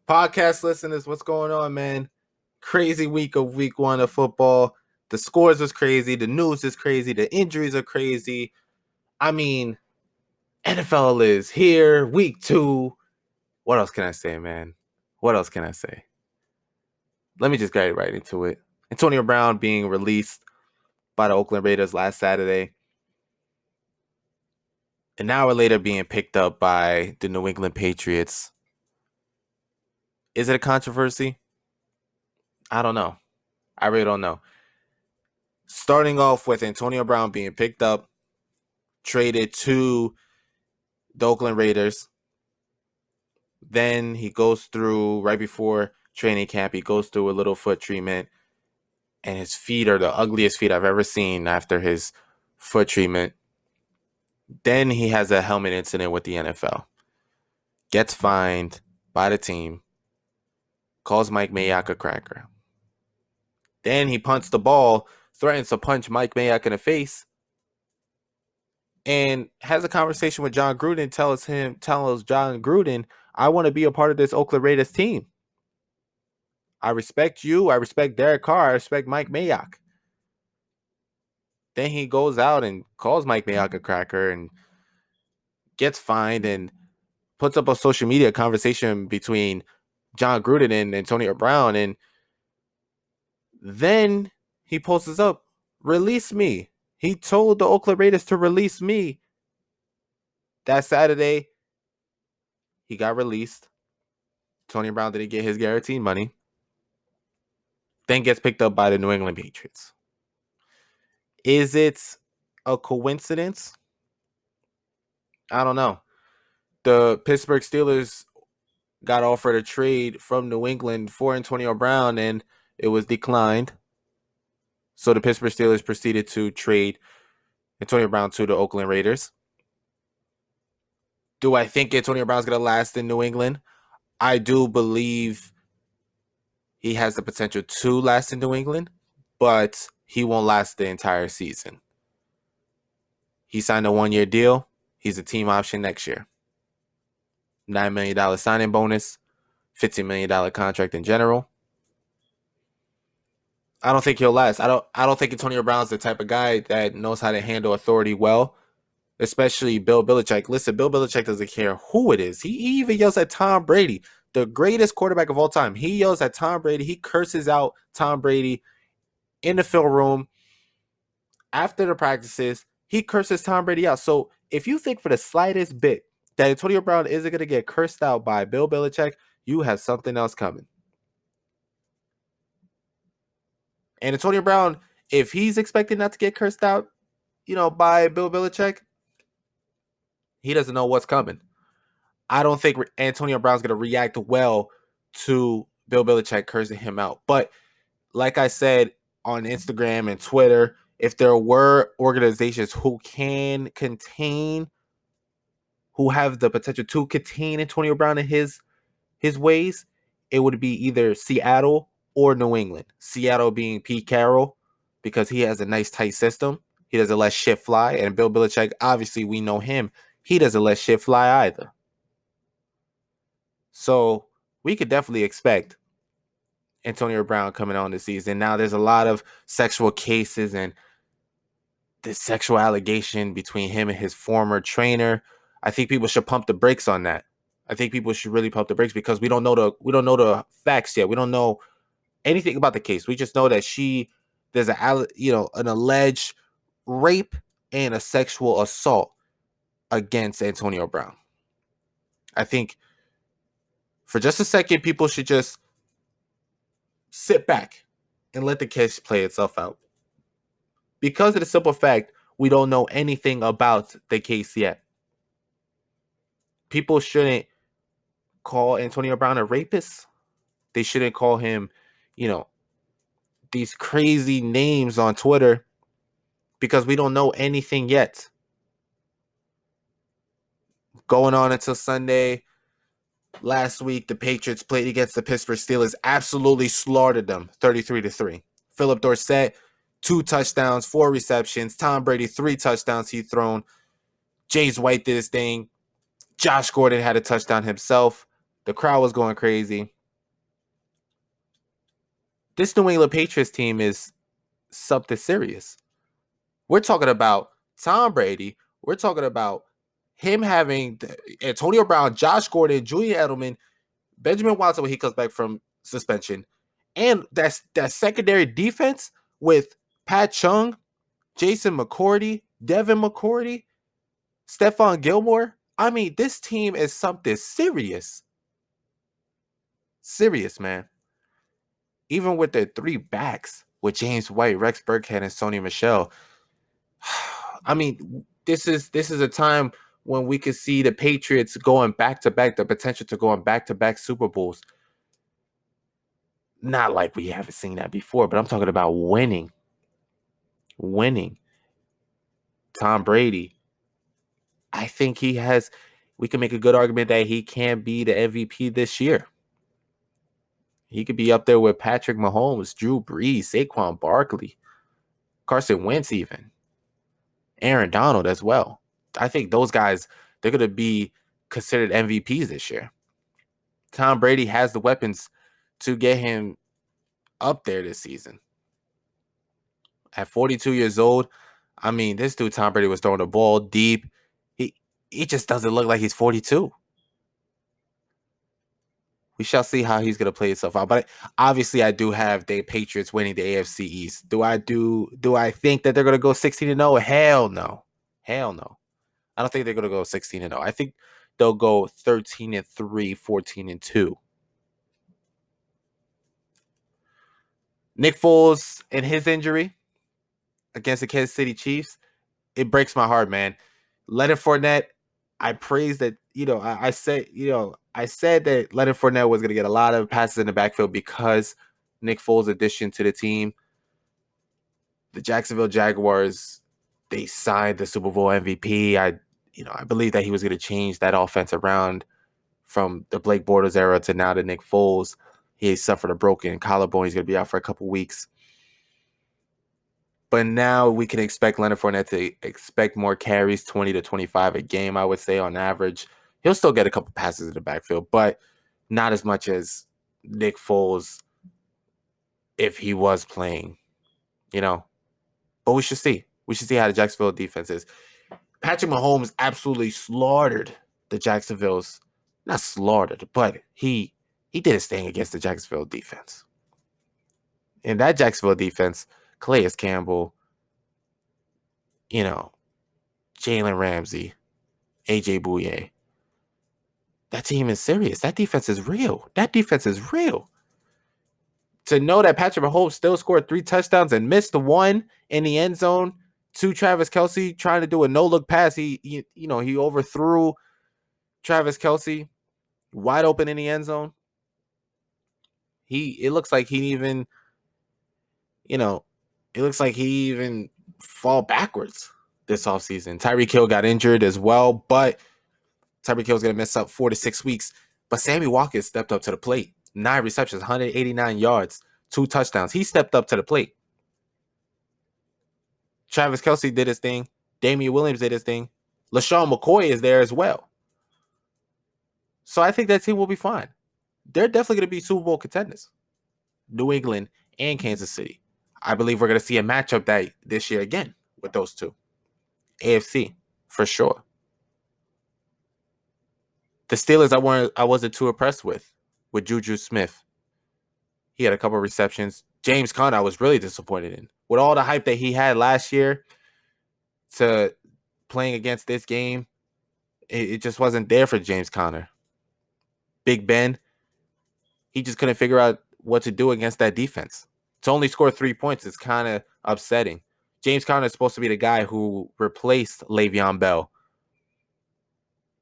Podcast listeners, what's going on, man? Crazy week of week one of football. The scores was crazy. The news is crazy. The injuries are crazy. I mean, NFL is here. Week two. What else can I say, man? What else can I say? Let me just get right into it. Antonio Brown being released by the Oakland Raiders last Saturday. An hour later being picked up by the New England Patriots. Is it a controversy? I don't know. I really don't know. Starting off with Antonio Brown being picked up, traded to the Oakland Raiders. Then he goes through, right before training camp, he goes through a little foot treatment. And his feet are the ugliest feet I've ever seen after his foot treatment. Then he has a helmet incident with the NFL. Gets fined by the team. Calls Mike Mayock a cracker. Then he punts the ball, threatens to punch Mike Mayock in the face, and has a conversation with John Gruden, tells John Gruden, I want to be a part of this Oakland Raiders team. I respect you. I respect Derek Carr. I respect Mike Mayock. Then he goes out and calls Mike Mayock a cracker and gets fined and puts up a social media conversation between John Gruden and Antonio Brown. And then he posts up, release me. He told the Oakland Raiders to release me. That Saturday, he got released. Tony Brown didn't get his guaranteed money. Then gets picked up by the New England Patriots. Is it a coincidence? I don't know. The Pittsburgh Steelers got offered a trade from New England for Antonio Brown, and it was declined. So the Pittsburgh Steelers proceeded to trade Antonio Brown to the Oakland Raiders. Do I think Antonio Brown's going to last in New England? I do believe he has the potential to last in New England, but he won't last the entire season. He signed a one-year deal. He's a team option next year. $9 million signing bonus, $15 million contract in general. I don't think he'll last. I don't think Antonio Brown's the type of guy that knows how to handle authority well, especially Bill Belichick. Listen, Bill Belichick doesn't care who it is. He even yells at Tom Brady, the greatest quarterback of all time. He yells at Tom Brady. He curses out Tom Brady in the film room after the practices. He curses Tom Brady out. So if you think for the slightest bit that Antonio Brown isn't going to get cursed out by Bill Belichick, you have something else coming. And Antonio Brown, if he's expecting not to get cursed out, by Bill Belichick, he doesn't know what's coming. I don't think Antonio Brown's going to react well to Bill Belichick cursing him out. But like I said on Instagram and Twitter, if there were organizations who have the potential to contain Antonio Brown and his ways, it would be either Seattle or New England. Seattle being Pete Carroll, because he has a nice tight system. He doesn't let shit fly. And Bill Belichick, obviously we know him. He doesn't let shit fly either. So we could definitely expect Antonio Brown coming on this season. Now there's a lot of sexual cases and this sexual allegation between him and his former trainer. I think people should pump the brakes on that. I think people should really pump the brakes because we don't know the facts yet. We don't know anything about the case. We just know that there's an alleged rape and a sexual assault against Antonio Brown. I think for just a second, people should just sit back and let the case play itself out. Because of the simple fact, we don't know anything about the case yet. People shouldn't call Antonio Brown a rapist. They shouldn't call him, these crazy names on Twitter because we don't know anything yet. Going on until Sunday, last week, the Patriots played against the Pittsburgh Steelers, absolutely slaughtered them 33-3. Philip Dorsett, 2 touchdowns, 4 receptions. Tom Brady, 3 touchdowns he thrown. James White did his thing. Josh Gordon had a touchdown himself. The crowd was going crazy. This New England Patriots team is something serious. We're talking about Tom Brady. We're talking about him having Antonio Brown, Josh Gordon, Julian Edelman, Benjamin Watson when he comes back from suspension, and that secondary defense with Pat Chung, Jason McCourty, Devin McCourty, Stephon Gilmore. I mean, this team is something serious. Serious, man. Even with their three backs, with James White, Rex Burkhead, and Sony Michel. I mean, this is a time when we could see the Patriots going back to back, the potential to going back to back Super Bowls. Not like we haven't seen that before, but I'm talking about winning. Winning. Tom Brady. I think we can make a good argument that he can be the MVP this year. He could be up there with Patrick Mahomes, Drew Brees, Saquon Barkley, Carson Wentz even, Aaron Donald as well. I think those guys, they're going to be considered MVPs this year. Tom Brady has the weapons to get him up there this season. At 42 years old, I mean, this dude Tom Brady was throwing the ball deep. He just doesn't look like he's 42. We shall see how he's going to play himself out. But obviously, I do have the Patriots winning the AFC East. Do I think that they're going to go 16-0? Hell no. Hell no. I don't think they're going to go 16-0. I think they'll go 13-3, 14-2. Nick Foles and his injury against the Kansas City Chiefs, it breaks my heart, man. Leonard Fournette, I praise that, I said that Leonard Fournette was going to get a lot of passes in the backfield because Nick Foles' addition to the team. The Jacksonville Jaguars, they signed the Super Bowl MVP. I believe that he was going to change that offense around from the Blake Bortles era to now to Nick Foles. He suffered a broken collarbone. He's going to be out for a couple weeks. But now we can expect Leonard Fournette to expect more carries, 20 to 25 a game, I would say, on average. He'll still get a couple passes in the backfield, but not as much as Nick Foles if he was playing, But we should see. We should see how the Jacksonville defense is. Patrick Mahomes absolutely slaughtered the Jacksonville's. Not slaughtered, but he did his thing against the Jacksonville defense. In that Jacksonville defense, Calais Campbell, Jalen Ramsey, AJ Bouye. That team is serious. That defense is real. To know that Patrick Mahomes still scored 3 touchdowns and missed the one in the end zone to Travis Kelce trying to do a no-look pass. He overthrew Travis Kelce wide open in the end zone. It looks like he even fall backwards this offseason. Tyreek Hill got injured as well, but Tyreek Hill's going to miss up 4 to 6 weeks. But Sammy Watkins stepped up to the plate. 9 receptions, 189 yards, 2 touchdowns. He stepped up to the plate. Travis Kelce did his thing. Damian Williams did his thing. LaShawn McCoy is there as well. So I think that team will be fine. They're definitely going to be Super Bowl contenders. New England and Kansas City. I believe we're going to see a matchup this year again with those two. AFC, for sure. The Steelers I wasn't too impressed with Juju Smith. He had a couple of receptions. James Conner I was really disappointed in. With all the hype that he had last year to playing against this game, it just wasn't there for James Conner. Big Ben, he just couldn't figure out what to do against that defense. To only score 3 points is kind of upsetting. James Conner is supposed to be the guy who replaced Le'Veon Bell.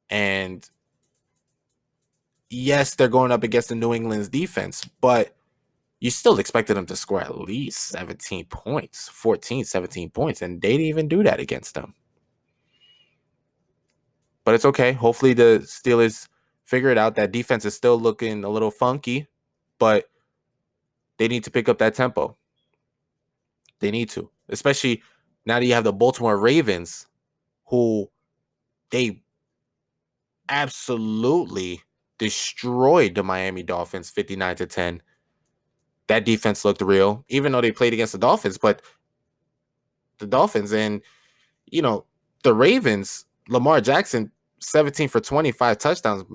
And yes, they're going up against the New England's defense, but you still expected them to score at least 17 points, 14, 17 points, and they didn't even do that against them. But it's okay. Hopefully the Steelers figure it out. That defense is still looking a little funky, but they need to pick up that tempo. They need to, especially now that you have the Baltimore Ravens, who they absolutely destroyed the Miami Dolphins 59-10. that defense looked real, even though they played against the Dolphins. But the Dolphins and, you know, the Ravens, Lamar Jackson, 17 for 25 touchdowns.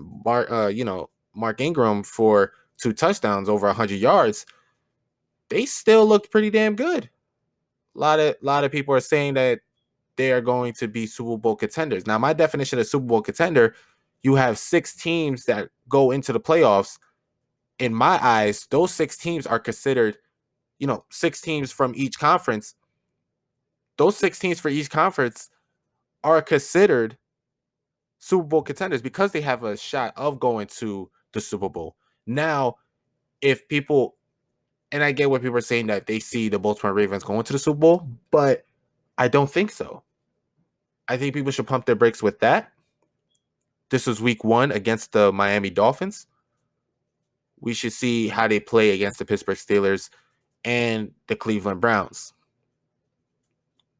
Mark Ingram for 2 touchdowns, over 100 yards. They still looked pretty damn good. A lot of people are saying that they are going to be Super Bowl contenders. Now, my definition of Super Bowl contender, you have 6 teams that go into the playoffs. In my eyes, those 6 teams are considered, 6 teams from each conference. Those 6 teams for each conference are considered Super Bowl contenders because they have a shot of going to the Super Bowl. Now, if people, and I get what people are saying that they see the Baltimore Ravens going to the Super Bowl, but I don't think so. I think people should pump their brakes with that. This was week 1 against the Miami Dolphins. We should see how they play against the Pittsburgh Steelers and the Cleveland Browns.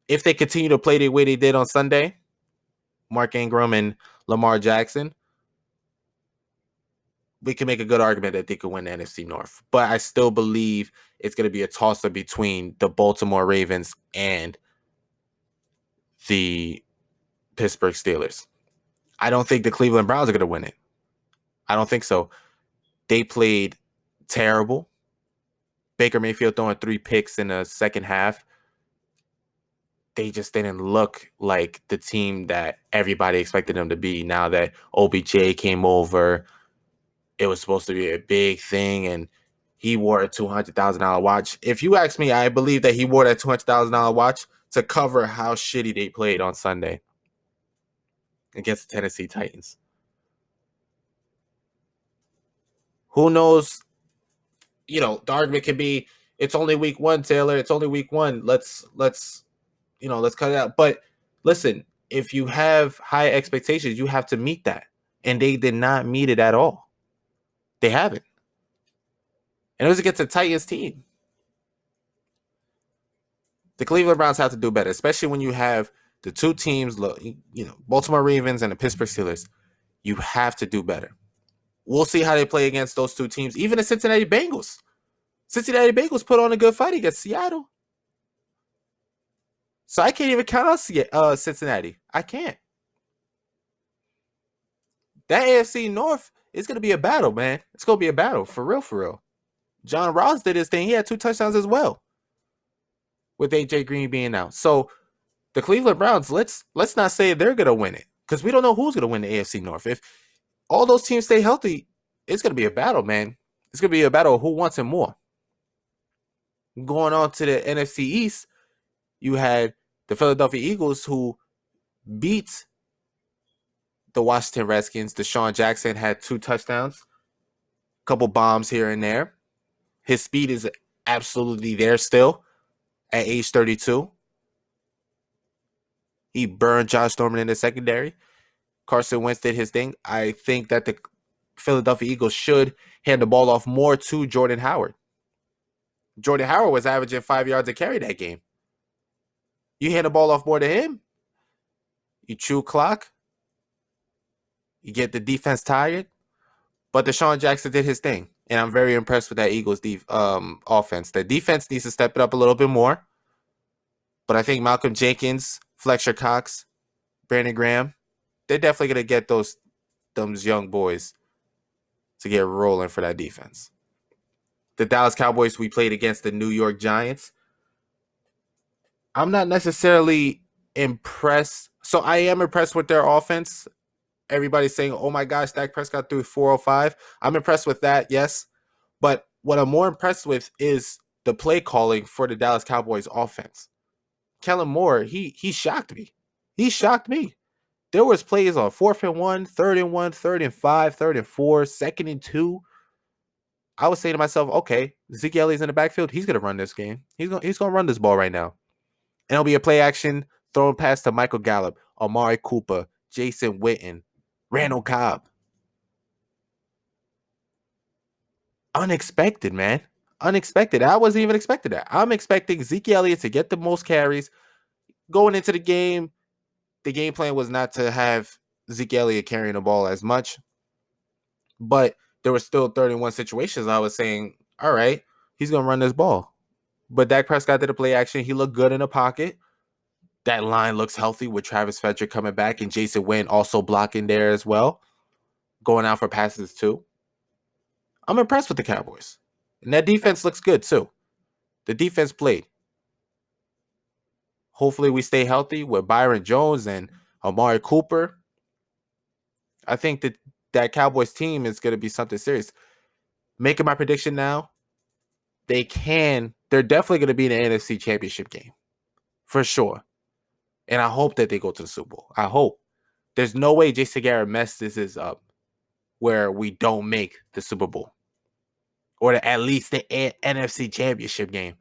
If they continue to play the way they did on Sunday, Mark Ingram and Lamar Jackson, we can make a good argument that they could win the NFC North. But I still believe it's going to be a toss-up between the Baltimore Ravens and the Pittsburgh Steelers. I don't think the Cleveland Browns are going to win it. I don't think so. They played terrible. Baker Mayfield throwing 3 picks in the second half. They just didn't look like the team that everybody expected them to be. Now that OBJ came over, it was supposed to be a big thing, and he wore a $200,000 watch. If you ask me, I believe that he wore that $200,000 watch to cover how shitty they played on Sunday against the Tennessee Titans. Who knows? The argument can be, it's only week 1, Taylor. It's only week 1. Let's cut it out. But listen, if you have high expectations, you have to meet that. And they did not meet it at all. They haven't. And it was against the Titans team. The Cleveland Browns have to do better, especially when you have the 2 teams, Baltimore Ravens and the Pittsburgh Steelers. You have to do better. We'll see how they play against those 2 teams. Even the Cincinnati Bengals. Cincinnati Bengals put on a good fight against Seattle. So I can't even count out Cincinnati. I can't. That AFC North is going to be a battle, man. It's going to be a battle, for real, for real. John Ross did his thing. He had 2 touchdowns as well, with A.J. Green being out. So the Cleveland Browns, let's not say they're going to win it, because we don't know who's going to win the AFC North. If all those teams stay healthy, it's going to be a battle, man. It's going to be a battle of who wants it more. Going on to the NFC East, you had the Philadelphia Eagles, who beat the Washington Redskins. Deshaun Jackson had 2 touchdowns, a couple bombs here and there. His speed is absolutely there still at age 32. He burned Josh Norman in the secondary. Carson Wentz did his thing. I think that the Philadelphia Eagles should hand the ball off more to Jordan Howard. Jordan Howard was averaging 5 yards a carry that game. You hand the ball off more to him, you chew clock, you get the defense tired. But Deshaun Jackson did his thing, and I'm very impressed with that Eagles offense. The defense needs to step it up a little bit more. But I think Malcolm Jenkins, Fletcher Cox, Brandon Graham, they're definitely going to get those young boys to get rolling for that defense. The Dallas Cowboys, we played against the New York Giants. I'm not necessarily impressed. So I am impressed with their offense. Everybody's saying, oh my gosh, Dak Prescott threw 405. I'm impressed with that, yes. But what I'm more impressed with is the play calling for the Dallas Cowboys offense. Kellen Moore, he shocked me. He shocked me. There was plays on 4th and 1, 3rd and 1, 3rd and 5, 3rd and 4, 2nd and 2. I was saying to myself, okay, Zeke Elliott's in the backfield. He's going to run this game. He's going to run this ball right now. And it'll be a play action, throwing pass to Michael Gallup, Amari Cooper, Jason Witten, Randall Cobb. Unexpected, man. Unexpected. I wasn't even expecting that. I'm expecting Zeke Elliott to get the most carries. Going into the game plan was not to have Zeke Elliott carrying the ball as much. But there were still 31 situations. I was saying, all right, he's going to run this ball. But Dak Prescott did a play action. He looked good in the pocket. That line looks healthy with Travis Frederick coming back and Jason Wynn also blocking there as well, going out for passes too. I'm impressed with the Cowboys. And that defense looks good too. The defense played. Hopefully we stay healthy with Byron Jones and Amari Cooper. I think that Cowboys team is going to be something serious. Making my prediction now, they're definitely going to be in the NFC Championship game. For sure. And I hope that they go to the Super Bowl. I hope. There's no way Jason Garrett messes this up where we don't make the Super Bowl. Or at least the NFC Championship game.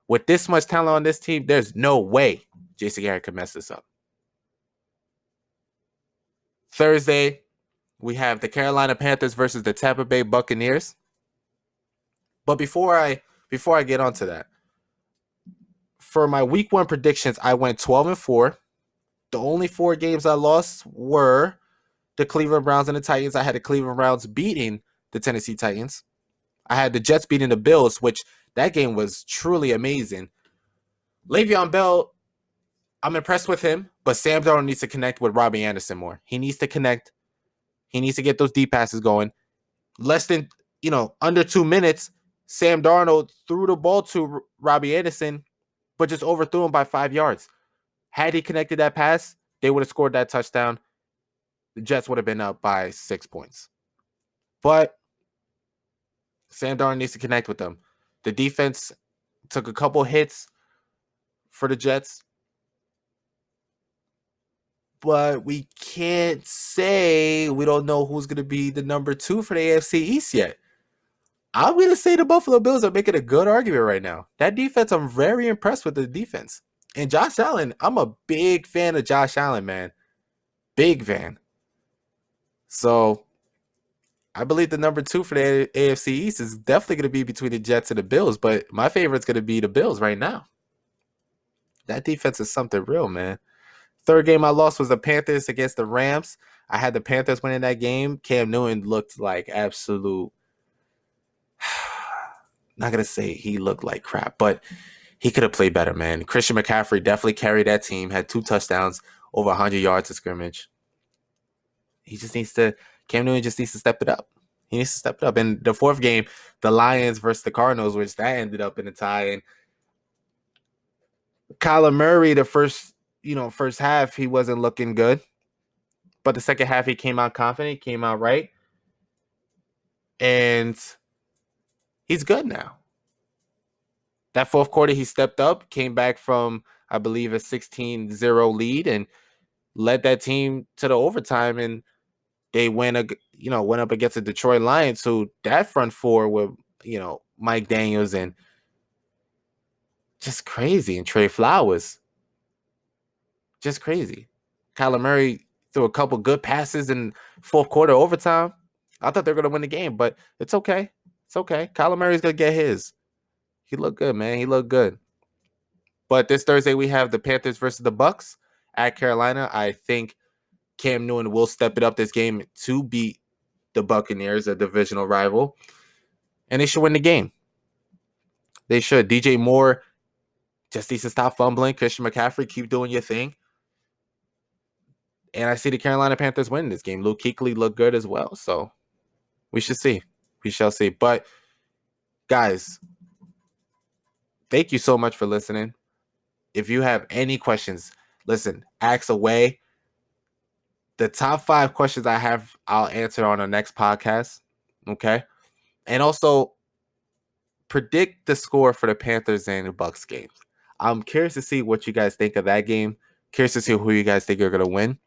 With this much talent on this team, there's no way Jason Garrett could mess this up. Thursday, we have the Carolina Panthers versus the Tampa Bay Buccaneers. But before I get onto that, for my week 1 predictions, I went 12-4. The only 4 games I lost were the Cleveland Browns and the Titans. I had the Cleveland Browns beating the Tennessee Titans. I had the Jets beating the Bills, which that game was truly amazing. Le'Veon Bell, I'm impressed with him, but Sam Darnold needs to connect with Robbie Anderson more. He needs to connect. He needs to get those deep passes going. Under 2 minutes, Sam Darnold threw the ball to Robbie Anderson, but just overthrew him by 5 yards. Had he connected that pass, they would have scored that touchdown. The Jets would have been up by 6 points. But Sam Darnold needs to connect with them. The defense took a couple hits for the Jets. But we can't say we don't know who's going to be the number 2 for the AFC East yet. I'm going to say the Buffalo Bills are making a good argument right now. That defense, I'm very impressed with the defense. And Josh Allen, I'm a big fan of Josh Allen, man. Big fan. So I believe the number 2 for the AFC East is definitely going to be between the Jets and the Bills. But my favorite's going to be the Bills right now. That defense is something real, man. Third game I lost was the Panthers against the Rams. I had the Panthers winning that game. Cam Newton looked like absolute... Not going to say he looked like crap, but he could have played better, man. Christian McCaffrey definitely carried that team, had 2 touchdowns, over 100 yards of scrimmage. Cam Newton just needs to step it up. He needs to step it up. And the fourth game, the Lions versus the Cardinals, which that ended up in a tie. And Kyler Murray, the first half, he wasn't looking good. But the second half, he came out confident, came out right. And he's good now. That fourth quarter, he stepped up, came back from, I believe, a 16-0 lead and led that team to the overtime. And they went up against the Detroit Lions, who that front four with, Mike Daniels and just crazy. And Trey Flowers. Just crazy. Kyler Murray threw a couple good passes in fourth quarter overtime. I thought they were going to win the game, but it's okay. It's okay. Kyler Murray's going to get his. He looked good, man. He looked good. But this Thursday, we have the Panthers versus the Bucks at Carolina. I think Cam Newton will step it up this game to beat the Buccaneers, a divisional rival. And they should win the game. They should. DJ Moore just needs to stop fumbling. Christian McCaffrey, keep doing your thing. And I see the Carolina Panthers winning this game. Luke Kuechly looked good as well. So we should see. We shall see. But, guys, thank you so much for listening. If you have any questions, listen, ask away. The top 5 questions I have, I'll answer on the next podcast. Okay? And also, predict the score for the Panthers and the Bucks games. I'm curious to see what you guys think of that game. Curious to see who you guys think are going to win.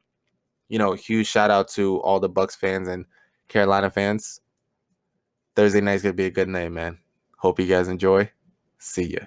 Huge shout out to all the Bucks fans and Carolina fans. Thursday night's going to be a good night, man. Hope you guys enjoy. See ya.